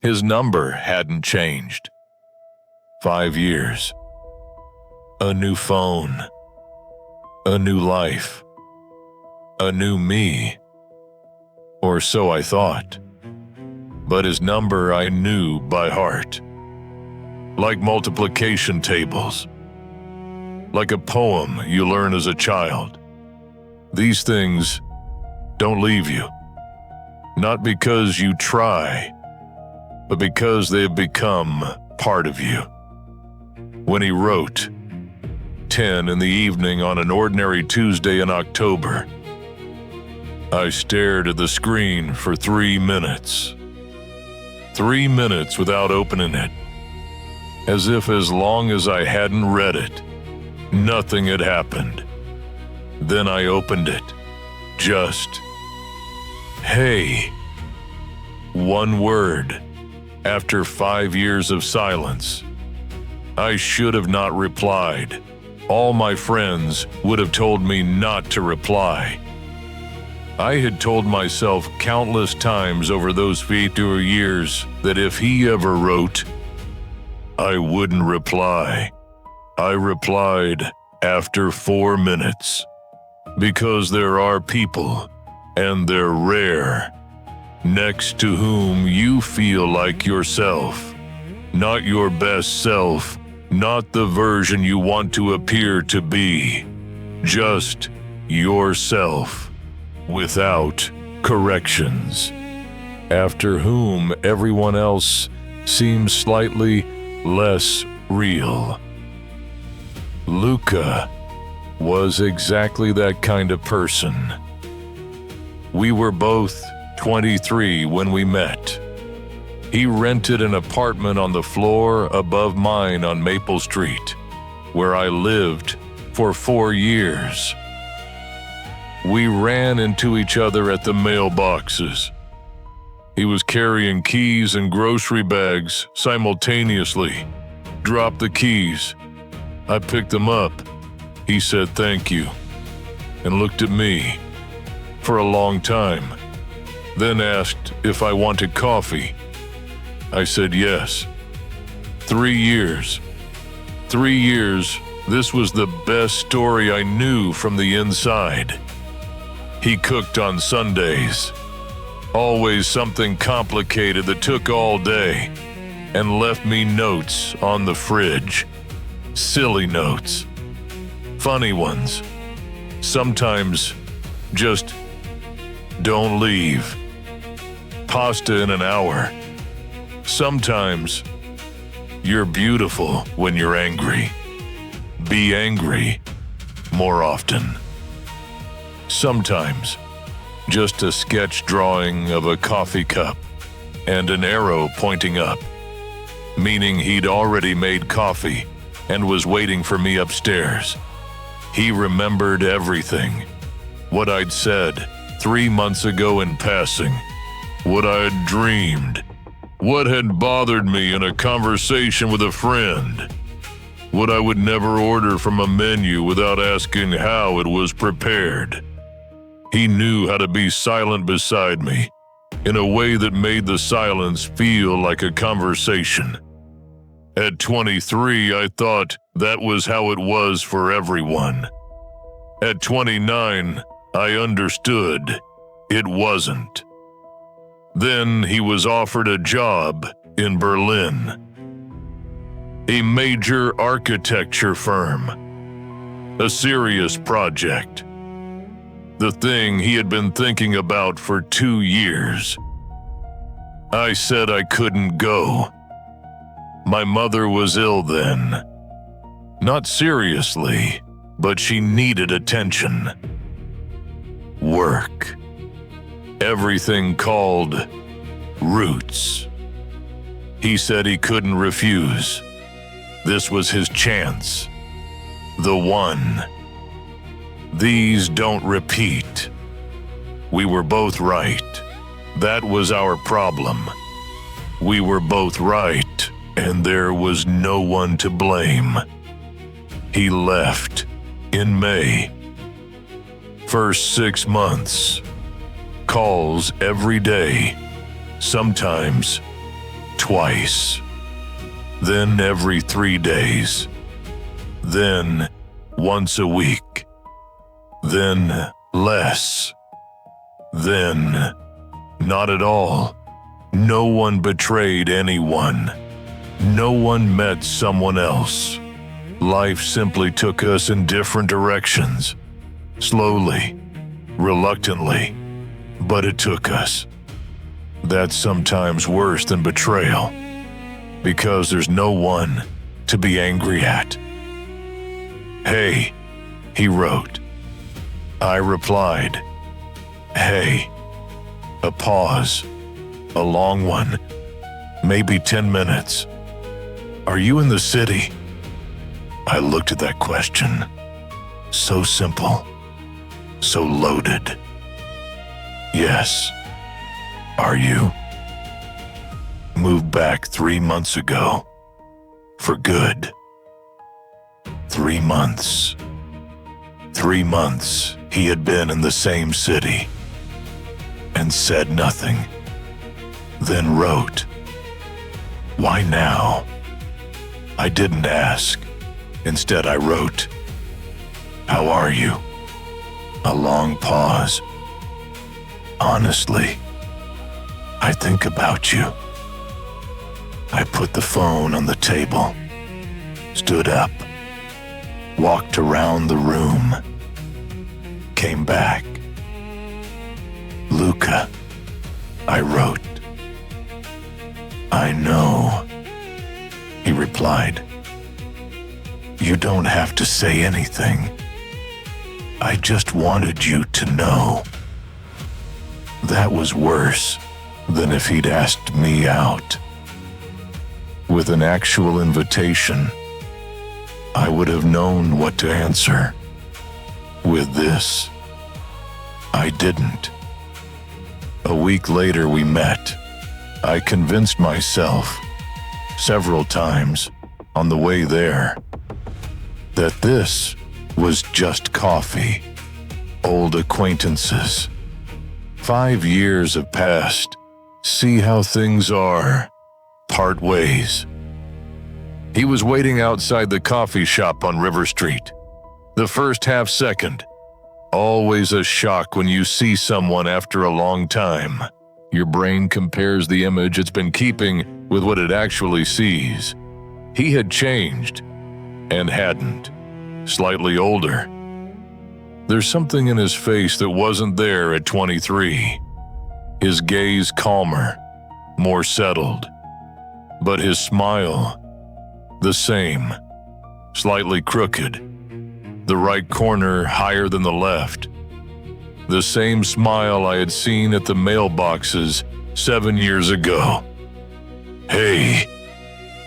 His number hadn't changed. 5 years. A new phone. A new life. A new me. Or so I thought. But his number I knew by heart. Like multiplication tables. Like a poem you learn as a child. These things don't leave you. Not because you try, but because they have become part of you. When he wrote, 10 in the evening on an ordinary Tuesday in October, I stared at the screen for 3 minutes. 3 minutes without opening it. As if as long as I hadn't read it, nothing had happened. Then I opened it. Just, hey. One word. After 5 years of silence. I should have not replied. All my friends would have told me not to reply. I had told myself countless times over those few years that if he ever wrote, I wouldn't reply. I replied after 4 minutes. Because there are people, and they're rare, next to whom you feel like yourself. Not your best self, not the version you want to appear to be. Just yourself, without corrections. After whom everyone else seems slightly less real. Luca was exactly that kind of person. We were both 23 when we met. He rented an apartment on the floor above mine on Maple Street, where I lived for 4 years. We ran into each other at the mailboxes. He was carrying keys and grocery bags simultaneously. Dropped the keys. I picked them up. He said thank you, and looked at me for a long time, then asked if I wanted coffee. I said yes. 3 years. 3 years, this was the best story I knew from the inside. He cooked on Sundays. Always something complicated that took all day, and left me notes on the fridge. Silly notes. Funny ones. Sometimes just don't leave. Pasta in an hour. Sometimes you're beautiful when you're angry. Be angry more often. Sometimes just a sketch drawing of a coffee cup and an arrow pointing up, meaning he'd already made coffee and was waiting for me upstairs. He remembered everything. What I'd said 3 months ago in passing. What I had dreamed. What had bothered me in a conversation with a friend. What I would never order from a menu without asking how it was prepared. He knew how to be silent beside me, in a way that made the silence feel like a conversation. At 23, I thought that was how it was for everyone. At 29, I understood it wasn't. Then he was offered a job in Berlin. A major architecture firm. A serious project. The thing he had been thinking about for 2 years. I said I couldn't go. My mother was ill then. Not seriously, but she needed attention. Work. Everything called roots. He said he couldn't refuse. This was his chance. The one. These don't repeat. We were both right. That was our problem. We were both right, and there was no one to blame. He left in May. First 6 months. Calls every day, sometimes twice, then every 3 days, then once a week, then less, then not at all. No one betrayed anyone. No one met someone else. Life simply took us in different directions. Slowly, reluctantly, but it took us. That's sometimes worse than betrayal, because there's no one to be angry at. "Hey," he wrote. I replied, "Hey." A pause, a long one, maybe 10 minutes. "Are you in the city?" I looked at that question. So simple, so loaded. "Yes." "Are you?" "Moved back 3 months ago. For good." 3 months. 3 months he had been in the same city and said nothing. Then wrote, "Why now?" I didn't ask. Instead I wrote, "How are you?" A long pause. "Honestly, I think about you." I put the phone on the table, stood up, walked around the room, came back. "Luca," I wrote. "I know," he replied. "You don't have to say anything. I just wanted you to know." That was worse than if he'd asked me out. With an actual invitation, I would have known what to answer. With this, I didn't. A week later we met. I convinced myself, several times on the way there, that this was just coffee, old acquaintances. 5 years have passed. See how things are. Part ways. He was waiting outside the coffee shop on River Street. The first half second. Always a shock when you see someone after a long time. Your brain compares the image it's been keeping with what it actually sees. He had changed, and hadn't. Slightly older. There's something in his face that wasn't there at 23. His gaze calmer, more settled. But his smile, the same. Slightly crooked. The right corner higher than the left. The same smile I had seen at the mailboxes 7 years ago. "Hey,"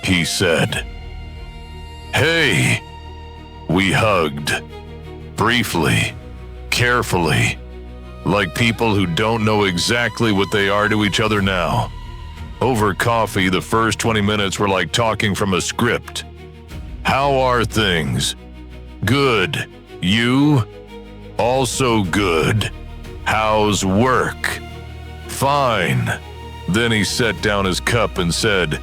he said. "Hey." We hugged. Briefly, carefully, like people who don't know exactly what they are to each other now. Over coffee, the first 20 minutes were like talking from a script. "How are things?" "Good." "You?" "Also good." "How's work?" "Fine." Then he set down his cup and said,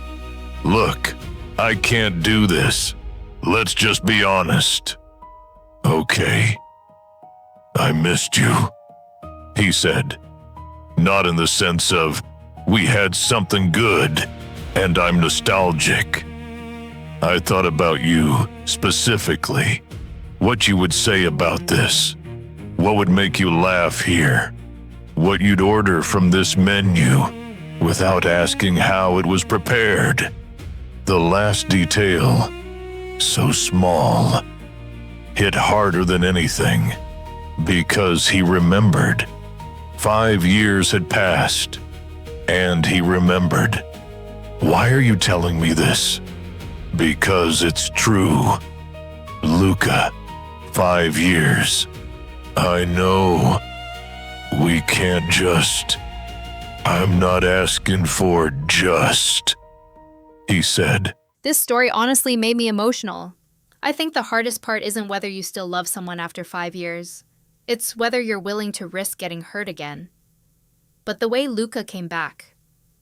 "Look, I can't do this. Let's just be honest." "Okay." "I missed you," he said. Not in the sense of, we had something good, and I'm nostalgic. I thought about you, specifically. What you would say about this. What would make you laugh here. What you'd order from this menu, without asking how it was prepared. The last detail, so small, hit harder than anything, because he remembered. 5 years had passed, and he remembered. "Why are you telling me this?" "Because it's true. Luca, 5 years. I know. We can't just. I'm not asking for just," he said. This story honestly made me emotional. I think the hardest part isn't whether you still love someone after 5 years. It's whether you're willing to risk getting hurt again. But the way Luca came back,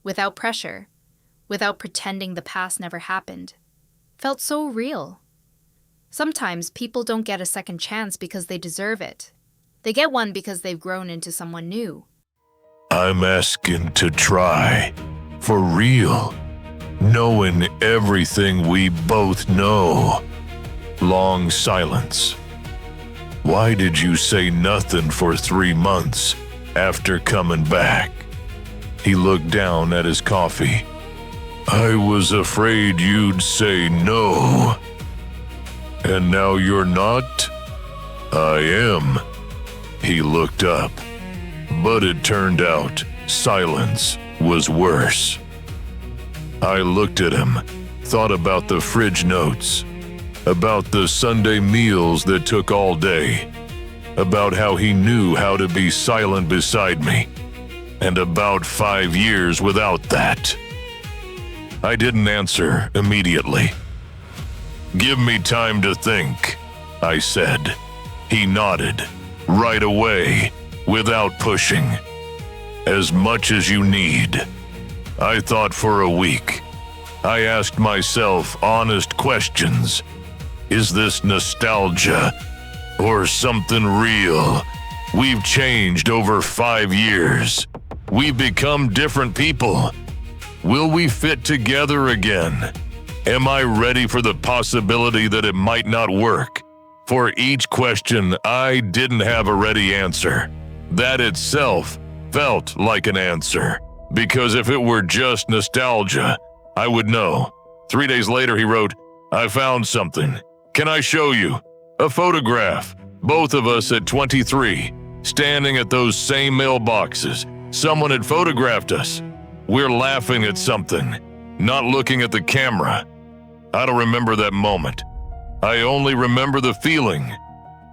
without pressure, without pretending the past never happened. Felt so real. Sometimes people don't get a second chance because they deserve it. They get one because they've grown into someone new. I'm asking to try, for real, knowing everything we both know. Long silence. Why did you say nothing for 3 months after coming back? He looked down at his coffee. I was afraid you'd say no. And now you're not? I am. He looked up. But it turned out silence was worse. I looked at him, thought about the fridge notes, about the Sunday meals that took all day, about how he knew how to be silent beside me, and about 5 years without that. I didn't answer immediately. Give me time to think, I said. He nodded, right away, without pushing. As much as you need. I thought for a week. I asked myself honest questions. Is this nostalgia or something real? We've changed over 5 years. We've become different people. Will we fit together again? Am I ready for the possibility that it might not work? For each question, I didn't have a ready answer. That itself felt like an answer, because if it were just nostalgia, I would know. 3 days later, he wrote, I found something. Can I show you? A photograph. Both of us at 23, standing at those same mailboxes. Someone had photographed us. We're laughing at something, not looking at the camera. I don't remember that moment. I only remember the feeling,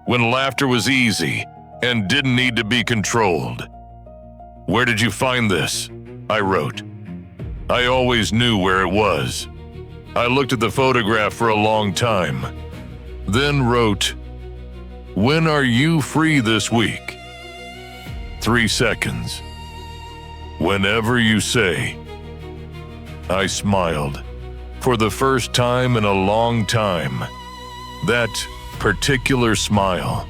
when laughter was easy and didn't need to be controlled. Where did you find this? I wrote. I always knew where it was. I looked at the photograph for a long time, then wrote, when are you free this week? 3 seconds. Whenever you say. I smiled. For the first time in a long time. That particular smile.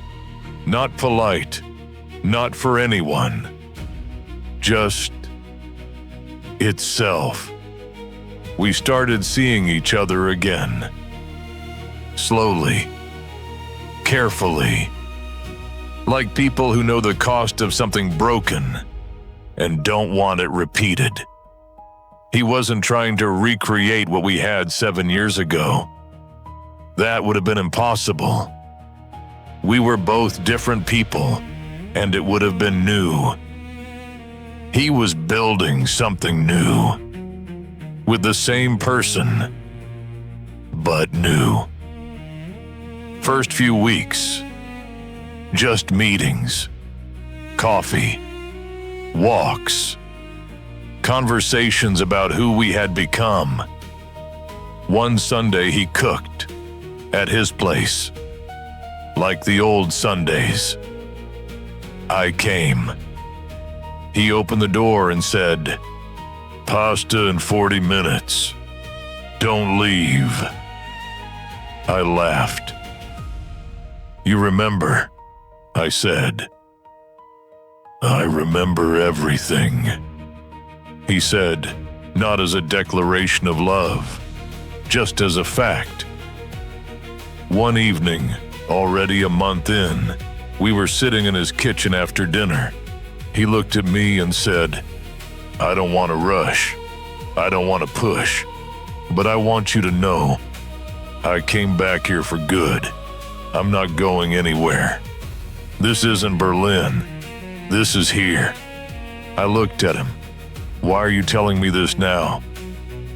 Not polite. Not for anyone. Just itself. We started seeing each other again. Slowly. Carefully. Like people who know the cost of something broken and don't want it repeated. He wasn't trying to recreate what we had 7 years ago. That would have been impossible. We were both different people, and it would have been new. He was building something new. With the same person, but new. First few weeks, just meetings, coffee, walks, conversations about who we had become. One Sunday he cooked at his place, like the old Sundays. I came. He opened the door and said, pasta in 40 minutes. Don't leave. I laughed. You remember, I said. I remember everything. He said, not as a declaration of love, just as a fact. One evening, already a month in, we were sitting in his kitchen after dinner. He looked at me and said, I don't want to rush. I don't want to push. But I want you to know, I came back here for good. I'm not going anywhere. This isn't Berlin. This is here. I looked at him. Why are you telling me this now?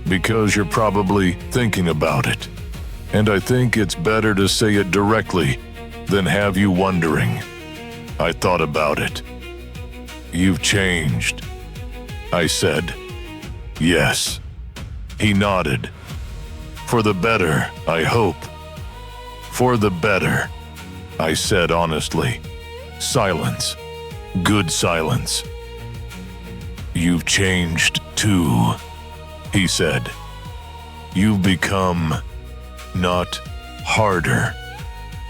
Because you're probably thinking about it. And I think it's better to say it directly than have you wondering. I thought about it. You've changed, I said. Yes. He nodded. For the better, I hope. For the better, I said honestly. Silence. Good silence. You've changed too. he said. You've become not harder,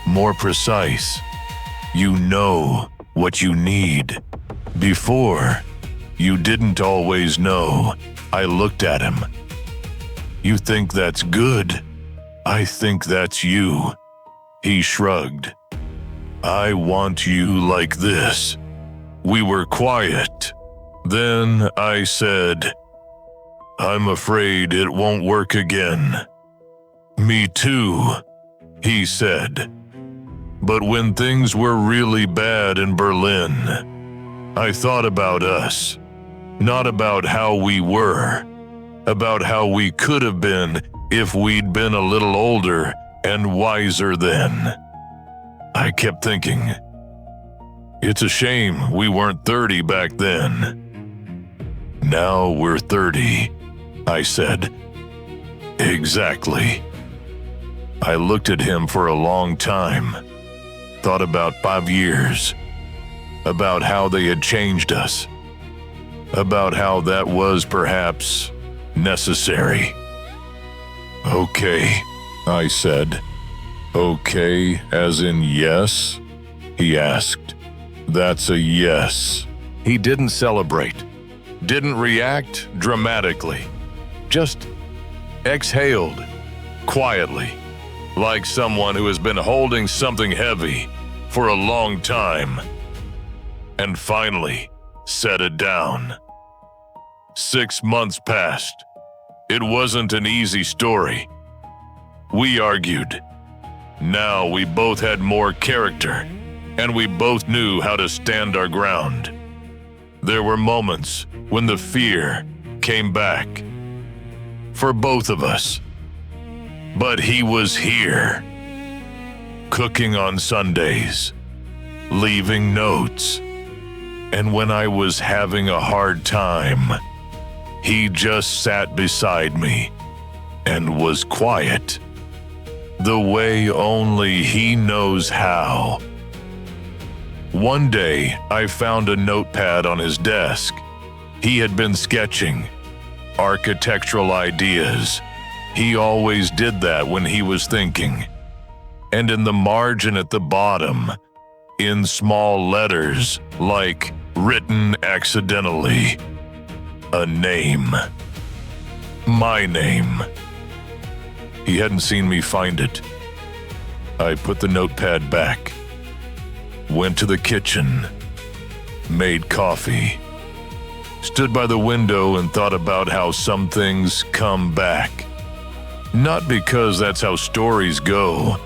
more precise. You know what you need. Before, you didn't always know. I looked at him. You think that's good? I think that's you. He shrugged. I want you like this. We were quiet. Then I said, I'm afraid it won't work again. Me too, he said. But when things were really bad in Berlin, I thought about us, not about how we were, about how we could have been if we'd been a little older and wiser then. I kept thinking, it's a shame we weren't 30 back then. Now we're 30, I said. Exactly. I looked at him for a long time, thought about 5 years, about how they had changed us, about how that was perhaps necessary. Okay, I said. Okay, as in yes? He asked. That's a yes. He didn't celebrate, didn't react dramatically, just exhaled quietly, like someone who has been holding something heavy for a long time, and finally set it down. 6 months passed. It wasn't an easy story. We argued. Now we both had more character, and we both knew how to stand our ground. There were moments when the fear came back. For both of us. But he was here. Cooking on Sundays. Leaving notes. And when I was having a hard time, he just sat beside me and was quiet. The way only he knows how. One day, I found a notepad on his desk. He had been sketching architectural ideas. He always did that when he was thinking. And in the margin at the bottom, in small letters, like written accidentally, a name. My name. He hadn't seen me find it. I put the notepad back, went to the kitchen, made coffee, stood by the window and thought about how some things come back. Not because that's how stories go,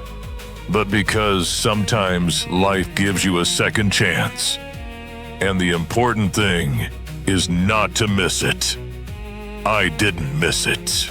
but because sometimes life gives you a second chance. And the important thing is not to miss it. I didn't miss it.